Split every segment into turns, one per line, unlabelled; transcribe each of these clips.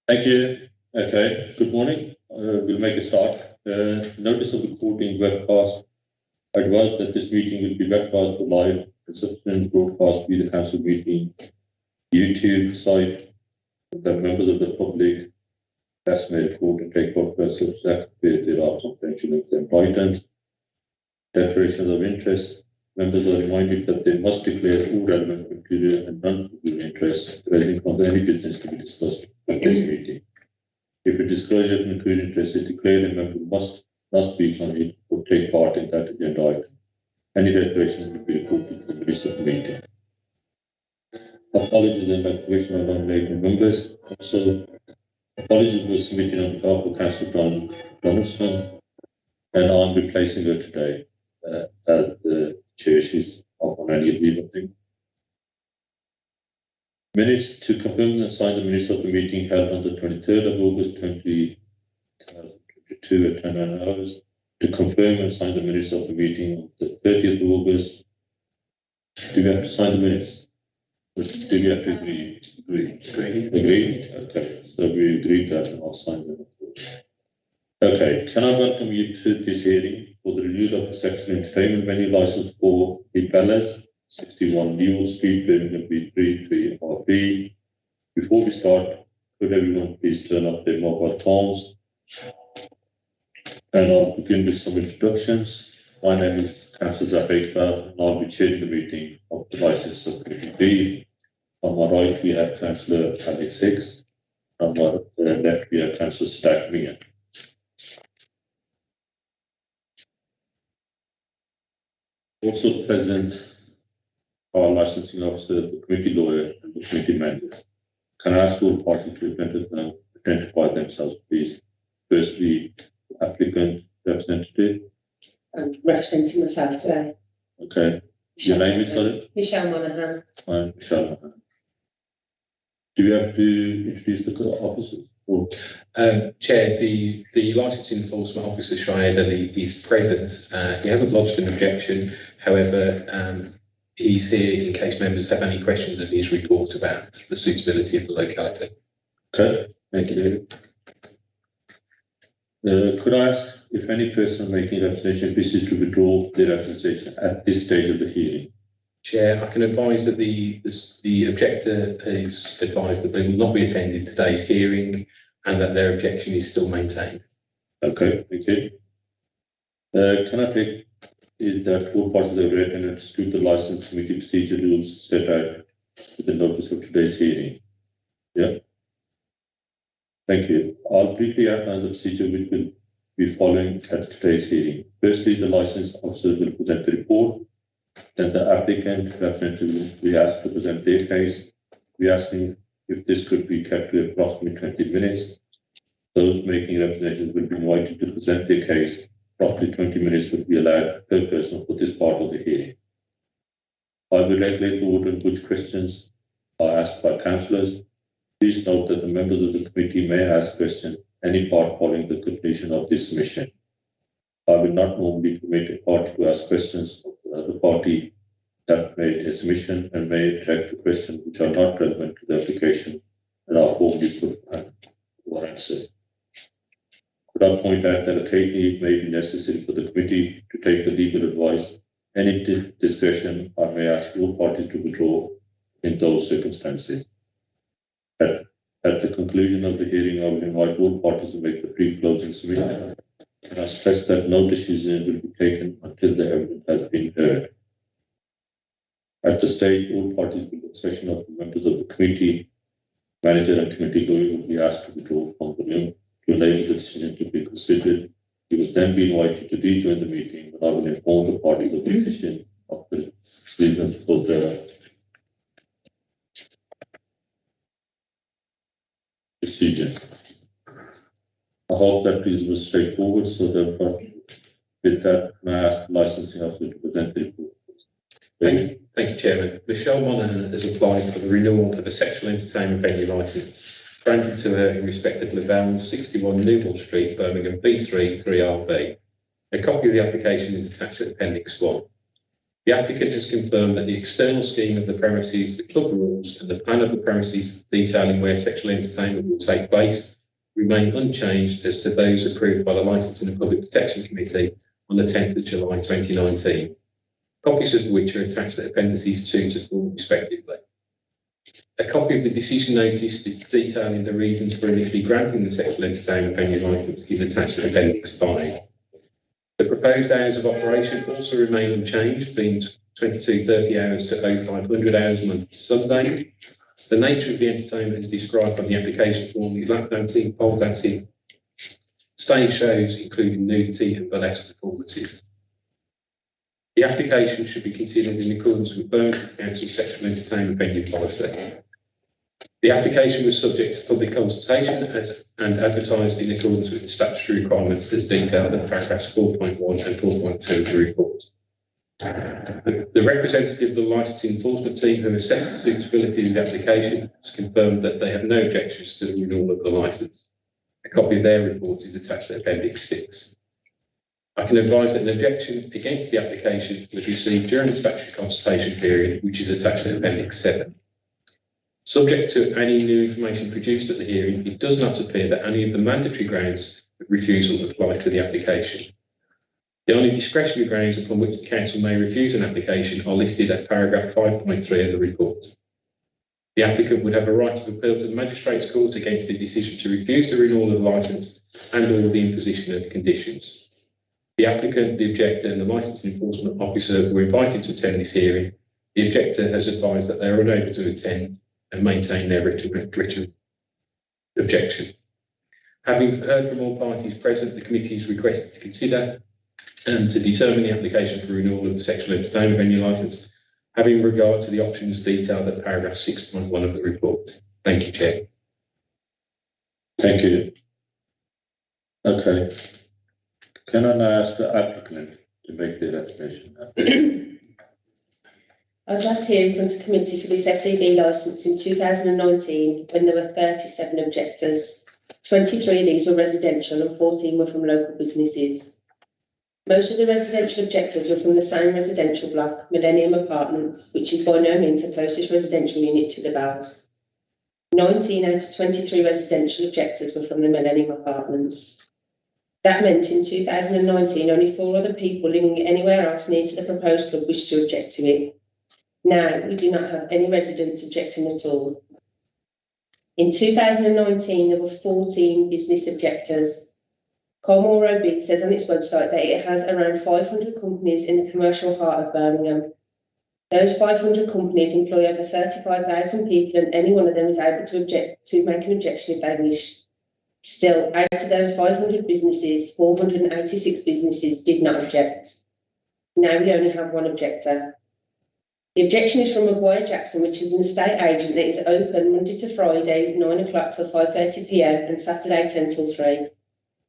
Thank you. Okay, good morning. We'll make a start. Notice of recording webcast. I advise that this meeting will be webcast live and subsequent broadcast via the council meeting YouTube site. The members of the public that's may record and take part persons that there are some potential exempt items. Declarations of interest. Members are reminded that they must declare all relevant material and non-material interests arising from any business to be discussed at this meeting. If a disclosure of material interest is declared, a member must not speak on it or take part in that agenda item. Any declaration will be reported to the minutes of the meeting. Apologies and declaration of non-labor members. Also, apologies were submitted on behalf of Councillor Donaldson, and I'm replacing her today as the chair. She's off on annual leave, I think. Minutes to confirm and sign the minutes of the meeting held on the 23rd of August 2022 at 10 hours. To confirm and sign the minutes of the meeting on the 30th of August. Do we have to sign the minutes? Do we have to agree? Agree? Okay. So we agreed that and I'll sign them. Okay. Can I welcome you to this hearing for the renewal of the sexual entertainment venue license for the Bellas, 61 Newell Street, Birmingham B33RB. Before we start, could everyone please turn off their mobile phones? And I'll begin with some introductions. My name is Councillor Zach Iqbal, and I'll be chairing the meeting of the Licence Subcommittee B. On my right, we have Councillor Alex Hicks. On my left, we have Councillor Stack Meehan. Also present are licensing officer, the committee lawyer, and the committee manager. Can I ask all parties to identify themselves, please? Firstly, applicant representative.
I'm representing myself today.
Okay. Your name is, sorry?
Michelle Monaghan.
I'm Michelle Monaghan. Do we have to introduce the officers?
Chair, the licensing enforcement officer, Shahid Ali, is present. He hasn't lodged an objection. However, he's here in case members have any questions of his report about the suitability of the locality.
Okay, thank you, David. Could I ask if any person making a representation wishes to withdraw their representation at this stage of the hearing?
Chair, I can advise that the objector is advised that they will not be attending today's hearing and that their objection is still maintained.
Okay, thank you. Can I take it that all parties have read and understood the licence committee procedure rules set out with the notice of today's hearing? Yeah. Thank you. I'll briefly outline the procedure which will be following at today's hearing. Firstly, the licensed officer will present the report. Then the applicant representative will be asked to present their case. We ask him if this could be kept to approximately 20 minutes. Those making representations will be invited to present their case. Roughly 20 minutes will be allowed per person for this part of the hearing. I will regulate the order in which questions are asked by councillors. Please note that the members of the committee may ask questions any part following the completion of this submission. I will not normally permit a party to ask questions of the other party that made a submission and may direct to questions which are not relevant to the application and are formally put or answered. Could I point out that occasionally it may be necessary for the committee to take the legal advice. Any discretion, I may ask all parties to withdraw in those circumstances. At the conclusion of the hearing, I will invite all parties to make the pre-closing submission. And I stress that no decision will be taken until the evidence has been heard. At the stage, all parties with the exception of the members of the committee, manager and committee lawyer will be asked to withdraw from the room to enable the decision to be considered. You will then be invited to rejoin the meeting, and I will inform the parties of the decision of the reasons for the procedure. I hope that this was straightforward, so therefore, with that, may I ask the licensing officer to present the report.
Thank you, Chairman. Michelle Monaghan has applied for the renewal of a sexual entertainment venue licence granted to her in respect of Lavelle, 61 Newell Street, Birmingham B3 3RB. A copy of the application is attached to Appendix 1. The applicant has confirmed that the external scheme of the premises, the club rules, and the plan of the premises detailing where sexual entertainment will take place remain unchanged as to those approved by the Licensing and Public Protection Committee on the 10th of July 2019, copies of which are attached to appendices 2 to 4 respectively. A copy of the decision notice detailing the reasons for initially granting the sexual entertainment venue licence is attached to Appendix 5. The proposed hours of operation also remain unchanged, being 22:30 hours to 0500 hours Monday to Sunday. The nature of the entertainment is described on the application form is lap dancing, pole dancing, stage shows including nudity and burlesque performances. The application should be considered in accordance with Birmingham Council Sexual Entertainment Venue Policy. The application was subject to public consultation and advertised in accordance with the statutory requirements as detailed in paragraphs 4.1 and 4.2 of the report. The representative of the licensing enforcement team who assessed the suitability of the application has confirmed that they have no objections to the renewal of the licence. A copy of their report is attached to Appendix 6. I can advise that an objection against the application was received during the statutory consultation period, which is attached to Appendix 7. Subject to any new information produced at the hearing, it does not appear that any of the mandatory grounds of refusal apply to the application. The only discretionary grounds upon which the Council may refuse an application are listed at paragraph 5.3 of the report. The applicant would have a right to appeal to the Magistrates' Court against the decision to refuse the renewal of the licence and or the imposition of conditions. The applicant, the objector and the licensing enforcement officer were invited to attend this hearing. The objector has advised that they are unable to attend and maintain their written objection. Having heard from all parties present, the committee is requested to consider and to determine the application for renewal of the sexual entertainment venue licence, having regard to the options detailed at paragraph 6.1 of the report. Thank you, Chair.
Thank you. Okay. Can I now ask the applicant to make their application?
I was last here in front of committee for this SEV licence in 2019 when there were 37 objectors. 23 of these were residential and 14 were from local businesses. Most of the residential objectors were from the same residential block, Millennium Apartments, which is by no means the closest residential unit to the Bells. 19 out of 23 residential objectors were from the Millennium Apartments. That meant in 2019 only 4 other people living anywhere else near to the proposed club wished to object to it. Now we do not have any residents objecting at all. In 2019 there were 14 business objectors. Colmore Road Big says on its website that it has around 500 companies in the commercial heart of Birmingham. Those 500 companies employ over 35,000 people and any one of them is able to make an objection if they wish. Still, out of those 500 businesses, 486 businesses did not object. Now we only have 1 objector. The objection is from Maguire Jackson, which is an estate agent that is open Monday to Friday, 9 o'clock till 5:30 p.m. and Saturday 10 till 3. It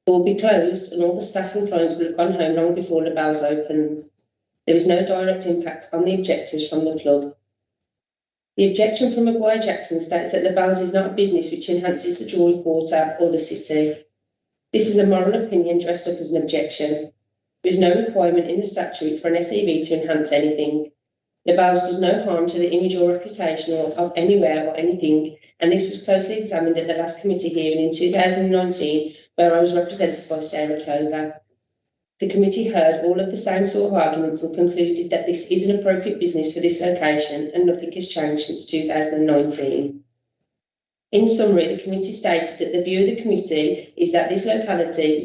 will be closed and all the staff and clients will have gone home long before the bells opened. There is no direct impact on the objectors from the club. The objection from Maguire Jackson states that the Bells is not a business which enhances the Jewellery Quarter or the city. This is a moral opinion dressed up as an objection. There is no requirement in the statute for an SEV to enhance anything. The Bells does no harm to the image or reputation of anywhere or anything, and this was closely examined at the last committee hearing in 2019, where I was represented by Sarah Clover. The committee heard all of the same sort of arguments and concluded that this is an appropriate business for this location and nothing has changed since 2019. In summary, the committee stated that the view of the committee is that this locality,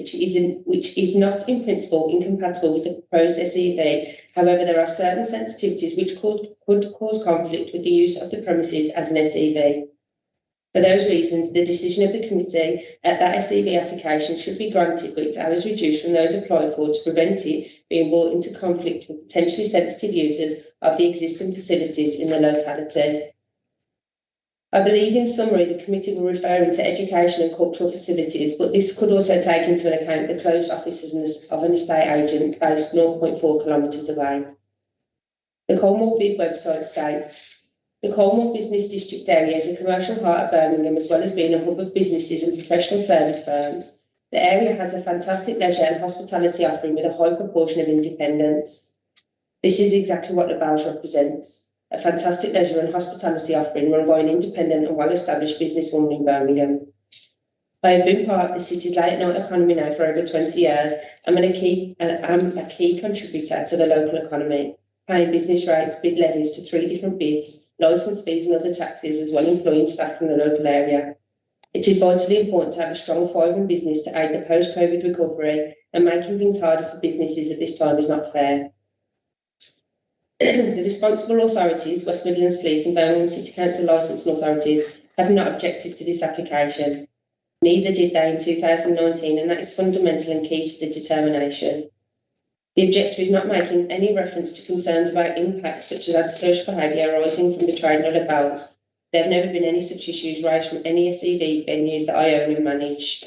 which is not in principle incompatible with the proposed SEV, however, there are certain sensitivities which could cause conflict with the use of the premises as an SEV. For those reasons, the decision of the committee at that SEV application should be granted, but its hours reduced from those applied for to prevent it being brought into conflict with potentially sensitive users of the existing facilities in the locality. I believe in summary the committee will refer into education and cultural facilities, but this could also take into account the closed offices of an estate agent based 0.4 kilometres away. The Colmore Bid website states, the Colmore Business District area is a commercial heart of Birmingham as well as being a hub of businesses and professional service firms. The area has a fantastic leisure and hospitality offering with a high proportion of independents. This is exactly what the Bells represents, a fantastic leisure and hospitality offering run by an independent and well-established businesswoman in Birmingham. I have been part of the city's late night economy now for over 20 years. I'm a key contributor to the local economy, paying business rates, bid levies to 3 different bids, licence fees and other taxes, as well as employing staff from the local area. It is vitally important to have a strong thriving business to aid the post-COVID recovery, and making things harder for businesses at this time is not fair. The responsible authorities, West Midlands Police and Birmingham City Council licensing authorities, have not objected to this application. Neither did they in 2019, and that is fundamental and key to the determination. The objector is not making any reference to concerns about impacts such as antisocial behaviour arising from the trading of the Bells. There have never been any such issues raised from any SEB venues that I own and manage.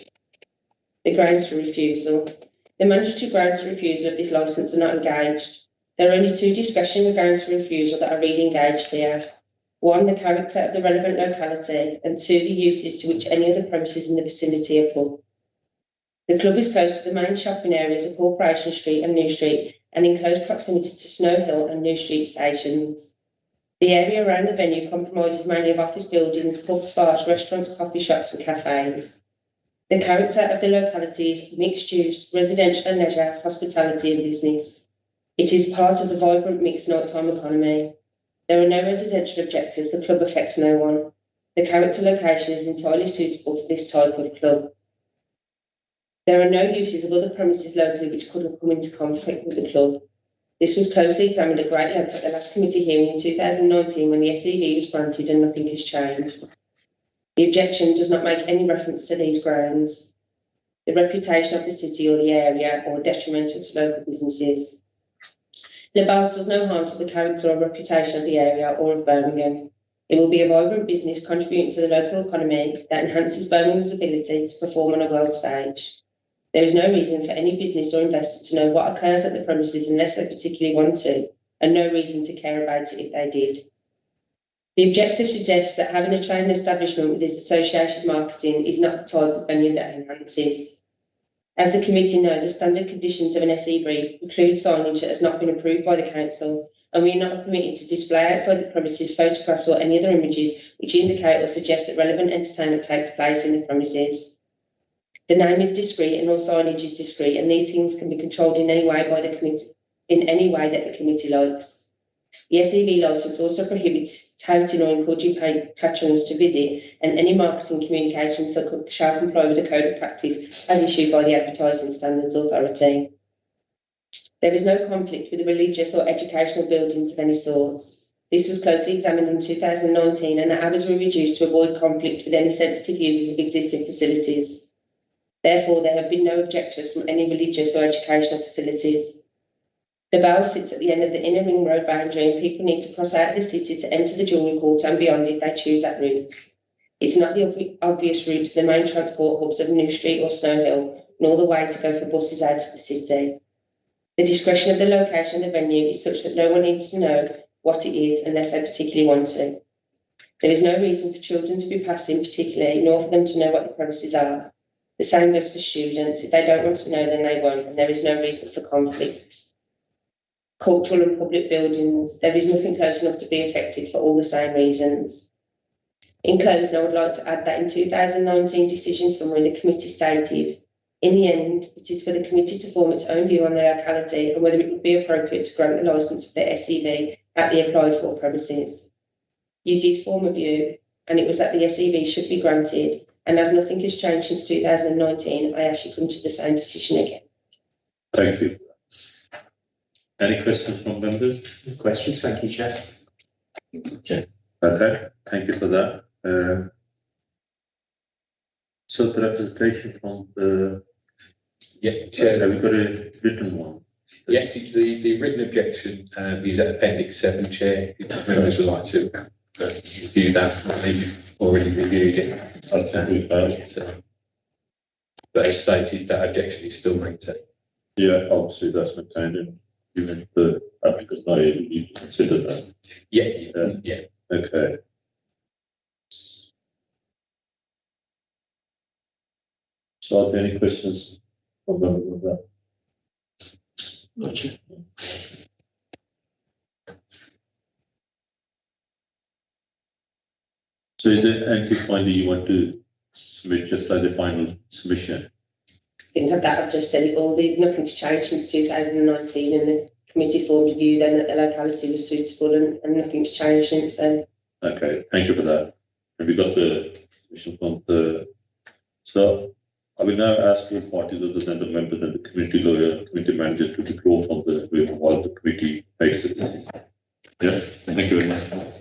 The grounds for refusal. The mandatory grounds for refusal of this licence are not engaged. There are only 2 discretionary grounds for refusal that are really engaged here. 1, the character of the relevant locality, and 2, the uses to which any other premises in the vicinity are put. The club is close to the main shopping areas of Corporation Street and New Street, and in close proximity to Snow Hill and New Street stations. The area around the venue comprises mainly of office buildings, pubs, bars, restaurants, coffee shops and cafes. The character of the locality is mixed use, residential and leisure, hospitality and business. It is part of the vibrant mixed nighttime economy. There are no residential objectives, the club affects no one. The character location is entirely suitable for this type of club. There are no uses of other premises locally which could have come into conflict with the club. This was closely examined at great length at the last committee hearing in 2019 when the SEV was granted and nothing has changed. The objection does not make any reference to these grounds, the reputation of the city or the area, or detrimental to local businesses. The Bells does no harm to the character or reputation of the area or of Birmingham. It will be a vibrant business contributing to the local economy that enhances Birmingham's ability to perform on a world stage. There is no reason for any business or investor to know what occurs at the premises unless they particularly want to, and no reason to care about it if they did. The objector suggests that having a trading establishment with its associated marketing is not the type of venue that enhances. As the committee know, the standard conditions of an SE brief include signage that has not been approved by the council, and we are not permitted to display outside the premises photographs or any other images which indicate or suggest that relevant entertainment takes place in the premises. The name is discreet and all signage is discreet, and these things can be controlled in any way by the committee, in any way that the committee likes. The SEV licence also prohibits touting or encouraging patrons to visit, and any marketing communications shall comply with the Code of Practice as issued by the Advertising Standards Authority. There is no conflict with the religious or educational buildings of any sorts. This was closely examined in 2019, and the hours were reduced to avoid conflict with any sensitive users of existing facilities. Therefore, there have been no objectors from any religious or educational facilities. The Bells sits at the end of the inner ring road boundary, and people need to cross out of the city to enter the jewellery quarter and beyond if they choose that route. It's not the obvious route to the main transport hubs of New Street or Snow Hill, nor the way to go for buses out of the city. The discretion of the location of the venue is such that no one needs to know what it is unless they particularly want to. There is no reason for children to be passing particularly, nor for them to know what the premises are. The same goes for students. If they don't want to know, then they won't, and there is no reason for conflict. Cultural and public buildings, there is nothing close enough to be affected for all the same reasons. In closing, I would like to add that in 2019 decision summary, the committee stated, in the end, it is for the committee to form its own view on the locality and whether it would be appropriate to grant the licence for the SEV at the applied for premises. You did form a view, and it was that the SEV should be granted, and as nothing has changed since 2019, I ask you to come to the same decision again.
Thank you. Any questions from members?
Questions? Thank you, Chair.
Okay, thank you for that. So the representation from the...
Chair.
Have you got a written one?
Yes, the written objection is at Appendix 7, Chair. If members would like to review that, maybe already reviewed it. But as stated, that objection is still maintained.
Yeah, obviously that's maintained. Even the applicant's not able to consider that.
Yeah.
Okay. So are there any questions from members of that?
Gotcha.
So is there anything finally you want to submit just like the final submission?
I think that I've just said it all. Nothing's changed since 2019, and the committee formed a view then that the locality was suitable, and nothing's changed since then.
Okay, thank you for that. And we got the submission from the, so I will now ask all parties other than the members and the community lawyer, committee manager to withdraw from the room while the committee makes the decision. Yes, thank you very much.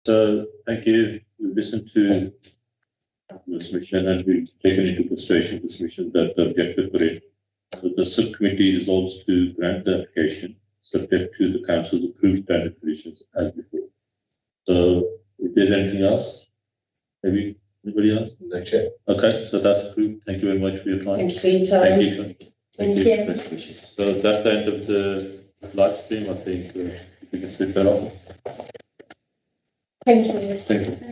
So thank you. We've listened to the submission and we've taken into consideration the submission that the objective for it. So the subcommittee resolves to grant the application subject to the council's approved standard conditions as before. So if there's anything else, maybe anybody else?
No, Chair.
Okay, so that's approved. Thank you very much for your time.
Thank you for your time.
Thank you.
Thank you.
So that's the end of the live stream. I think we can switch that off.
Thank you.
Thank you.